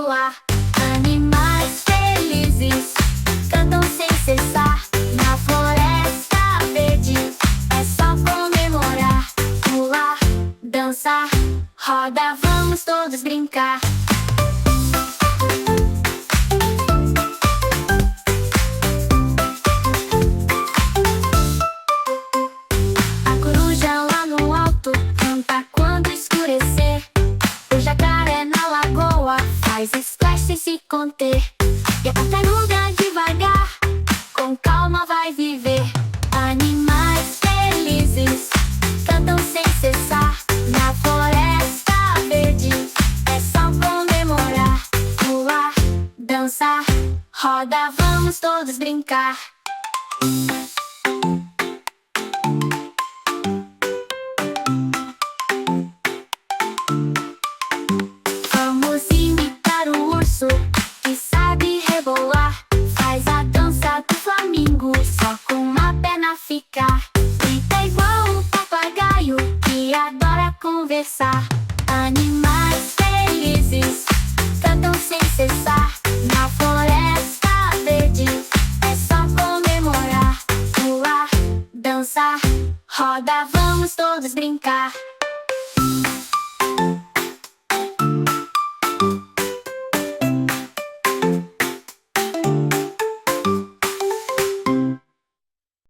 rebolar. Animais felizes cantam sem cessar. Na floresta verde é só comemorar. Pular, dançar, roda, vamos todos brincar. A coruja lá no alto canta quando escurecer. O jacaré na lagoa faz splash sem se conter. E a tartaruga devagar, com calma vai viver. Animais felizes cantam sem cessar. Na floresta verde é só comemorar. Pular, dançar, roda, vamos todos brincar. Vamos imitar o urso que sabe rebolar. Faz a dança do flamingo, só com uma perna ficar. Grita igual um papagaio que adora conversar. Animais felizes cantam sem cessar. Na floresta verde é só comemorar. Pular, dançar, roda,